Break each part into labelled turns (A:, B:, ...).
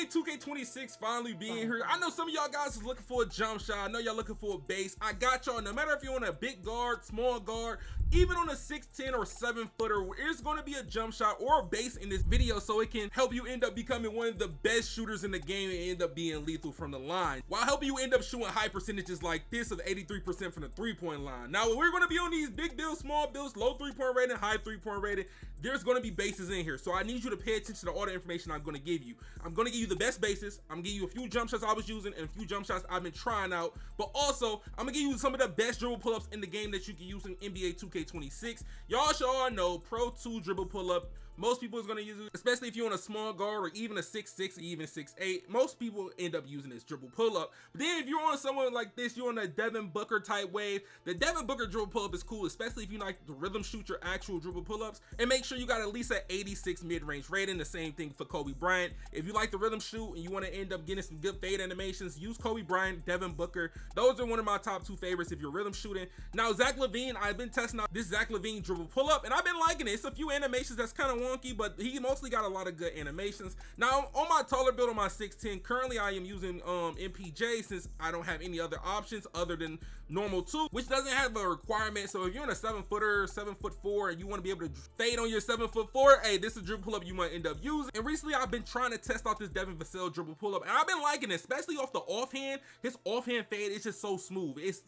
A: NBA 2K26 finally being here. I know some of y'all guys is looking for a jump shot. I know y'all looking for a base. I got y'all. No matter if you're on a big guard, small guard, even on a 6'10" or 7-footer, there's going to be a jump shot or a base in this video so it can help you end up becoming one of the best shooters in the game and end up being lethal from the line, while helping you end up shooting high percentages like this of 83% from the 3-point line. Now, we're going to be on these big builds, small builds, low 3-point rating, high 3-point rating. There's going to be bases in here, so I need you to pay attention to all the information I'm going to give you. I'm going to give you the best bases. I'm going to give you a few jump shots I was using and a few jump shots I've been trying out, but also I'm going to give you some of the best dribble pull-ups in the game that you can use in NBA 2K26. Y'all should all know Pro 2 dribble pull-up. Most people is going to use it, especially if you're on a small guard or even a 6'6" or even 6'8". Most people end up using this dribble pull-up. But then if you're on someone like this, you're on a Devin Booker type wave. The Devin Booker dribble pull-up is cool, especially if you like to rhythm shoot your actual dribble pull-ups. And make sure you got at least an 86 mid-range rating. The same thing for Kobe Bryant. If you like the rhythm shoot and you want to end up getting some good fade animations, use Kobe Bryant, Devin Booker. Those are one of my top 2 favorites if you're rhythm shooting. Now, Zach LaVine, I've been testing out this Zach LaVine dribble pull-up, and I've been liking it. It's a few animations that's kind of wonky, but he mostly got a lot of good animations. Now, on my taller build on my 6'10", currently I am using MPJ since I don't have any other options other than normal 2, which doesn't have a requirement. So if you're in a 7-footer, 7'4", and you want to be able to fade on your 7'4", hey, this is a dribble pull-up you might end up using. And recently I've been trying to test out this Devin Vassell dribble pull-up, and I've been liking it, especially off the offhand. His offhand fade is just so smooth. It's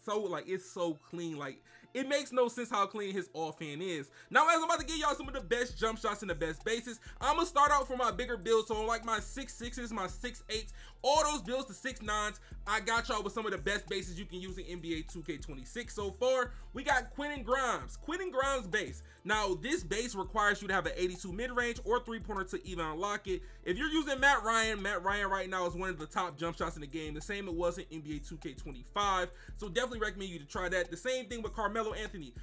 A: so clean. Like, it makes no sense how clean his offhand is. Now, as I'm about to give y'all some of the best jump shots and the best bases, I'm gonna start out for my bigger builds. So like my 6'6", my 6'8", all those builds to 6'9", I got y'all with some of the best bases you can use in NBA 2K26 so far. We got Quentin Grimes base. Now, this base requires you to have an 82 mid-range or 3-pointer to even unlock it. If you're using Matt Ryan right now is one of the top jump shots in the game, the same it was in NBA 2K25. So definitely recommend you to try that. The same thing with Carmelo Anthony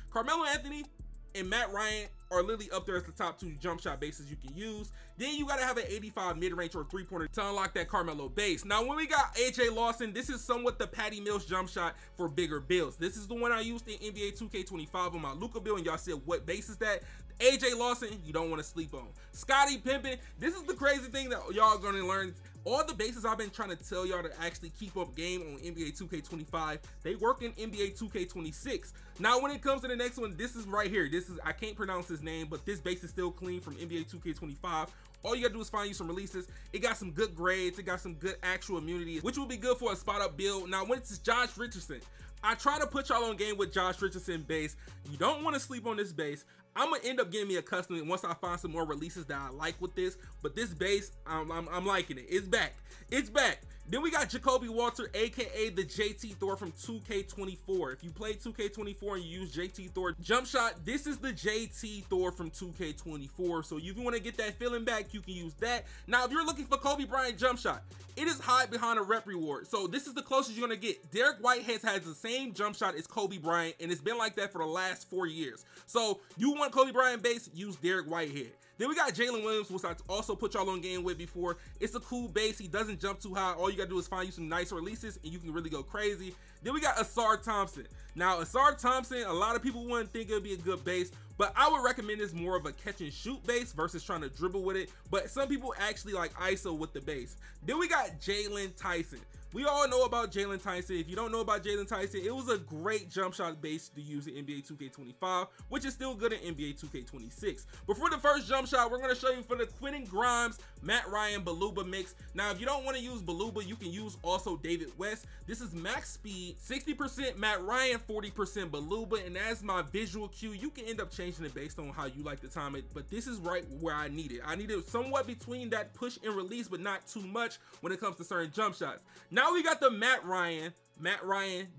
A: and Matt Ryan are literally up there as the top 2 jump shot bases you can use. Then you gotta have an 85 mid-range or 3-pointer to unlock that Carmelo base. Now, when we got AJ Lawson, this is somewhat the Patty Mills jump shot for bigger builds. This is the one I used in NBA 2K25 on my Luka build, and y'all said, what base is that? AJ Lawson, you don't want to sleep on. Scottie Pippen, this is the crazy thing that y'all are gonna learn. All the bases I've been trying to tell y'all to actually keep up game on NBA 2K25, they work in NBA 2K26. Now, when it comes to the next one, this is right here. I can't pronounce his name, but this base is still clean from NBA 2K25. All you gotta do is find you some releases. It got some good grades. It got some good actual immunity, which will be good for a spot up build. Now, when it's Josh Richardson, I try to put y'all on game with Josh Richardson base. You don't want to sleep on this base. I'm gonna end up getting me a custom once I find some more releases that I like with this. But this base, I'm liking it. It's back. Then we got Jacoby Walter, aka the JT Thor from 2K24. If you play 2K24 and you use JT Thor jump shot, this is the JT Thor from 2K24. So if you want to get that feeling back, you can use that. Now, if you're looking for Kobe Bryant jump shot, it is hide behind a rep reward. So this is the closest you're gonna get. Derek Whitehead has the same jump shot as Kobe Bryant, and it's been like that for the last 4 years. So you want Kobe Bryant base, use Derek Whitehead. Then we got Jalen Williams, which I also put y'all on game with before. It's a cool base. He doesn't jump too high. All you gotta do is find you some nice releases and you can really go crazy. Then we got Asar Thompson. Now, Asar Thompson, a lot of people wouldn't think it would be a good base, but I would recommend this more of a catch and shoot base versus trying to dribble with it. But some people actually like ISO with the base. Then we got Jalen Tyson. We all know about Jalen Tyson. If you don't know about Jalen Tyson, it was a great jump shot base to use in NBA 2K25, which is still good in NBA 2K26. But for the first jump shot, we're going to show you for the Quentin Grimes, Matt Ryan, Baluba mix. Now, if you don't want to use Baluba, you can use also David West. This is max speed, 60% Matt Ryan, 40% Baluba. And as my visual cue, you can end up changing it based on how you like to time it. But this is right where I need it. I need it somewhat between that push and release, but not too much when it comes to certain jump shots. Now we got the Matt Ryan,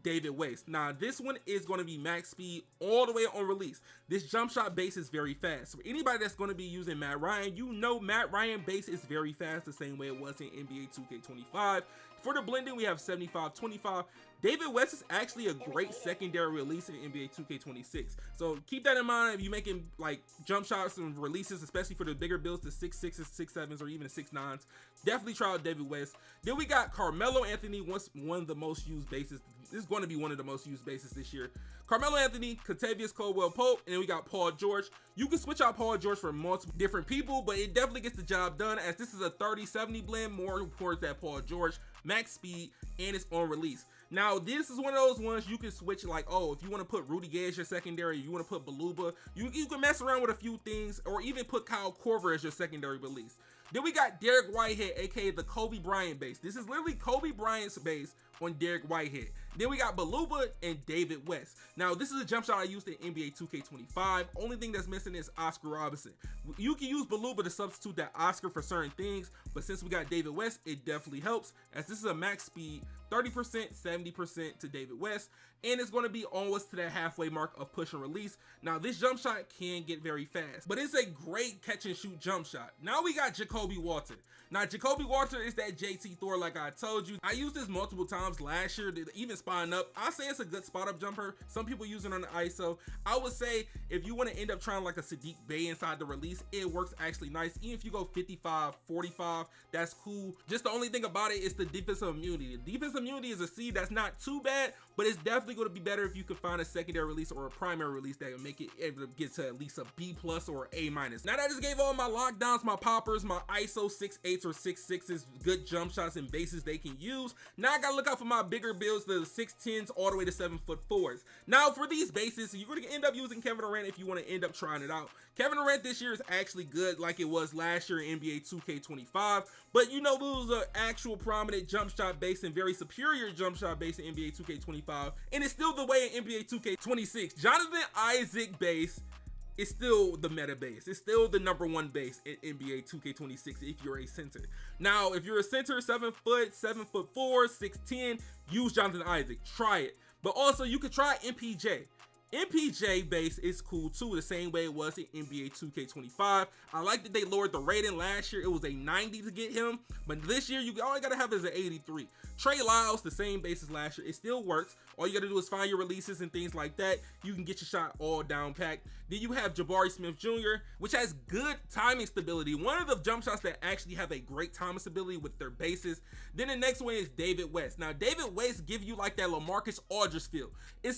A: David West. Now this one is going to be max speed all the way on release. This jump shot base is very fast. For anybody that's going to be using Matt Ryan, you know Matt Ryan base is very fast, the same way it was in NBA 2K25. For the blending, we have 75-25. David West is actually a great secondary release in NBA 2K26. So keep that in mind if you're making like jump shots and releases, especially for the bigger builds, the 6'6s, 6'7s, or even the 6'9s. Definitely try out David West. Then we got Carmelo Anthony, one of the most used bases. This is going to be one of the most used bases this year. Carmelo Anthony, Kentavious Caldwell-Pope, and then we got Paul George. You can switch out Paul George for multiple different people, but it definitely gets the job done, as this is a 30-70 blend, more towards that Paul George, max speed, and it's on release. Now, this is one of those ones you can switch, like, oh, if you want to put Rudy Gay as your secondary, you want to put Baluba, you can mess around with a few things, or even put Kyle Korver as your secondary release. Then we got Derek Whitehead, aka the Kobe Bryant base. This is literally Kobe Bryant's base on Derek Whitehead. Then we got Baluba and David West. Now, this is a jump shot I used in NBA 2K25. Only thing that's missing is Oscar Robinson. You can use Baluba to substitute that Oscar for certain things, but since we got David West, it definitely helps, as this is a max speed, 30%, 70% to David West, and it's going to be almost to that halfway mark of push and release. Now, this jump shot can get very fast, but it's a great catch and shoot jump shot. Now we got Jacoby Walter. Now, Jacoby Walter is that JT Thor, like I told you. I used this multiple times last year, even spotting up. I say it's a good spot up jumper. Some people use it on the ISO. I would say if you want to end up trying like a Sadiq Bey inside the release, it works actually nice. Even if you go 55, 45, that's cool. Just the only thing about it is the defensive immunity. The defensive immunity is a C that's not too bad, but it's definitely going to be better if you can find a secondary release or a primary release that will make it able to get to at least a B+ or A-. Now that I just gave all my lockdowns, my poppers, my ISO 6'8s or 6'6s, good jump shots and bases they can use, now I gotta look out for my bigger builds, the 6'10s all the way to 7'4s. Now for these bases, you're going to end up using Kevin Durant if you want to end up trying it out. Kevin Durant this year is actually good like it was last year in NBA 2K25, but you know, it was an actual prominent jump shot base and very superior jump shot base in NBA 2K25, and it's still the way in NBA 2K26. Jonathan Isaac base is still the meta base. It's still the #1 base in NBA 2K26 if you're a center. Now, if you're a center, 7 foot, 7'4", 6'10", use Jonathan Isaac. Try it. But also, you could try MPJ. MPJ base is cool too, the same way it was in NBA 2K25. I like that they lowered the rating. Last year it was a 90 to get him, but this year all you gotta have is an 83. Trey Lyles, the same base as last year, it still works. All you gotta do is find your releases and things like that. You can get your shot all down packed. Then you have Jabari Smith Jr., which has good timing stability. One of the jump shots that actually have a great timing stability with their bases. Then the next one is David West. Now David West give you like that LaMarcus Aldridge feel.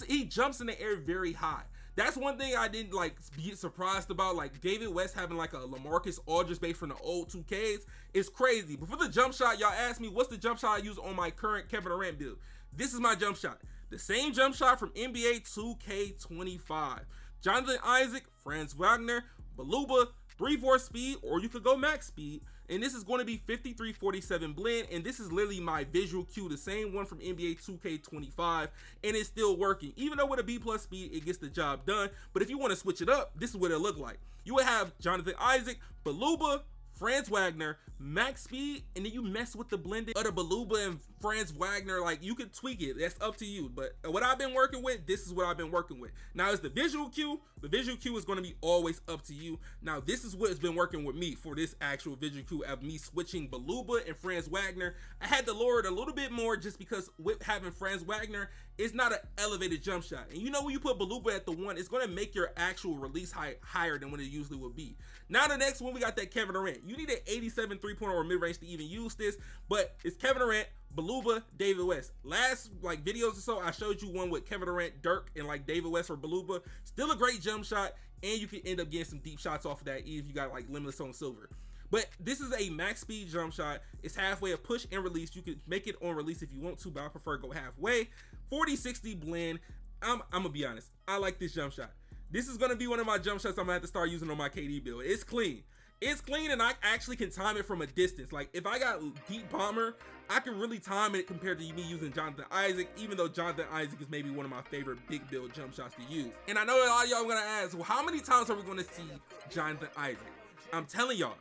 A: He jumps in the air very high. That's one thing I didn't like be surprised about, like David West having like a LaMarcus Aldridge base from the old 2Ks is crazy. But for the jump shot, y'all asked me what's the jump shot I use on my current Kevin Durant build. This is my jump shot. The same jump shot from NBA 2K25. Jonathan Isaac, Franz Wagner, Baluba, 3/4 speed, or you could go max speed. And this is going to be 53-47 blend, and this is literally my visual cue, the same one from NBA 2K25, and it's still working. Even though with a B+ speed, it gets the job done. But if you want to switch it up, this is what it'll look like. You would have Jonathan Isaac, Baluba, Franz Wagner, max speed, and then you mess with the blended of the Baluba and Franz Wagner. Like, you can tweak it, that's up to you. But what I've been working with, this is what I've been working with. Now, is the visual cue is going to be always up to you. Now, this is what has been working with me for this actual visual cue of me switching Baluba and Franz Wagner. I had to lower it a little bit more just because with having Franz Wagner, it's not an elevated jump shot. And you know, when you put Baluba at the 1, it's going to make your actual release height higher than what it usually would be. Now, the next one, we got that Kevin Durant. You need an 87 3-pointer or mid-range to even use this, but it's Kevin Durant, Baluba, David West. Last like videos or so, I showed you one with Kevin Durant, Dirk, and like David West or Baluba. Still a great jump shot, and you can end up getting some deep shots off of that if you got like limitless on silver. But this is a max speed jump shot. It's halfway a push and release. You can make it on release if you want to, but I prefer to go halfway. 40-60 blend. I'm gonna be honest, I like this jump shot. This is gonna be one of my jump shots I'm gonna have to start using on my KD build. It's clean. It's clean, and I actually can time it from a distance. Like, if I got deep bomber, I can really time it compared to me using Jonathan Isaac, even though Jonathan Isaac is maybe one of my favorite big build jump shots to use. And I know a lot of y'all are gonna ask, well, how many times are we gonna see Jonathan Isaac? I'm telling y'all,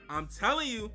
A: I'm telling you,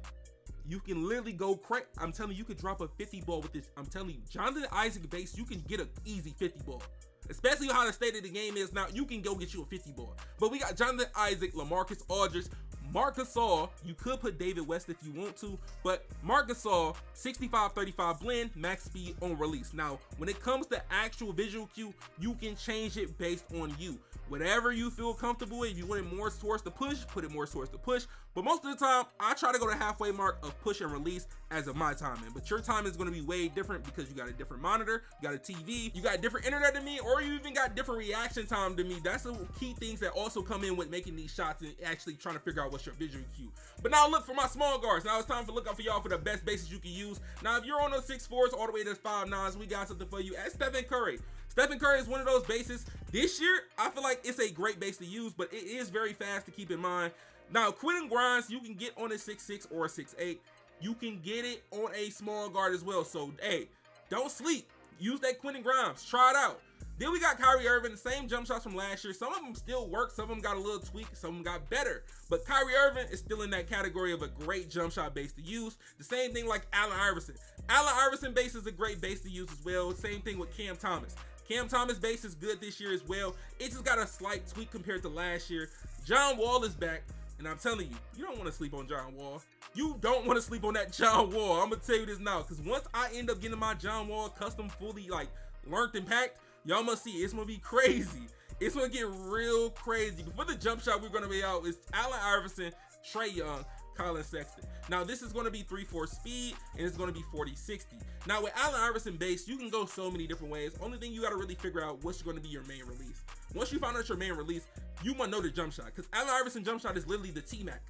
A: you can literally go crazy. I'm telling you, you could drop a 50 ball with this. I'm telling you, Jonathan Isaac base, you can get an easy 50 ball. especially how the state of the game is now. You can go get you a 50 bar. But we got Jonathan Isaac, LaMarcus Aldridge, Marc Gasol. You could put David West if you want to, but Marc Gasol, 65-35 blend, max speed on release. Now, when it comes to actual visual cue, you can change it based on you. Whatever you feel comfortable with. If you want it more towards the push, put it more towards the push. But most of the time, I try to go to halfway mark of push and release as of my timing. But your time is going to be way different because you got a different monitor, you got a TV, you got different internet than me, or you even got different reaction time than me. That's the key things that also come in with making these shots and actually trying to figure out what's your visual cue. But now look for my small guards. Now it's time to look out for y'all for the best bases you can use. Now, if you're on those 6'4s all the way to 5'9s, we got something for you at Stephen Curry. Stephen Curry is one of those bases. This year, I feel like it's a great base to use, but it is very fast to keep in mind. Now, Quentin Grimes, you can get on a 6'6 or a 6'8. You can get it on a small guard as well. So, hey, don't sleep. Use that Quentin Grimes. Try it out. Then we got Kyrie Irving, the same jump shots from last year. Some of them still work. Some of them got a little tweak. Some of them got better. But Kyrie Irving is still in that category of a great jump shot base to use. The same thing like Allen Iverson. Allen Iverson base is a great base to use as well. Same thing with Cam Thomas. Cam Thomas base is good this year as well. It just got a slight tweak compared to last year. John Wall is back, and I'm telling you, you don't want to sleep on John Wall. You don't want to sleep on that John Wall. I'm gonna tell you this now, because once I end up getting my John Wall custom fully like learned and packed, y'all must see it's gonna be crazy. It's gonna get real crazy. Before the jump shot we're gonna be out is Allen Iverson, Trae Young, Colin Sexton. Now this is going to be 3/4 speed and it's going to be 40-60. Now with Allen Iverson base, you can go so many different ways. Only thing you got to really figure out what's going to be your main release. Once you find out your main release, you must know the jump shot, because Allen Iverson jump shot is literally the T-Mac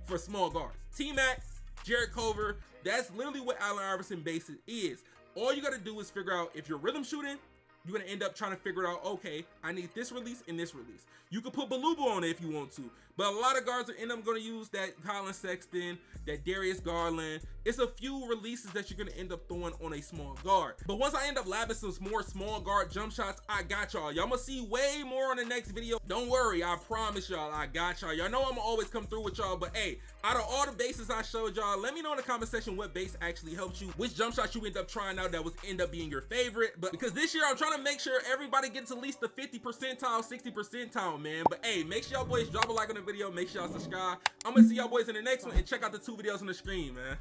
A: for small guards. T-Mac, Jared Culver, that's literally what Allen Iverson base is. All you got to do is figure out if you're rhythm shooting, you're going to end up trying to figure it out, okay, I need this release and this release. You could put Baluba on it if you want to, but a lot of guards are end up going to use that Colin Sexton, that Darius Garland. It's a few releases that you're going to end up throwing on a small guard. But once I end up labbing some more small guard jump shots, I got y'all. Y'all must see way more on the next video. Don't worry, I promise y'all, I got y'all. Y'all know I'm always come through with y'all, but hey, out of all the bases I showed y'all, let me know in the comment section what base actually helped you, which jump shot you end up trying out that was end up being your favorite. But because this year I'm trying to make sure everybody gets at least the 50 percentile, 60 percentile, man. But hey, make sure y'all boys drop a like on the video, make sure y'all subscribe. I'm gonna see y'all boys in the next one, and check out the 2 videos on the screen, man.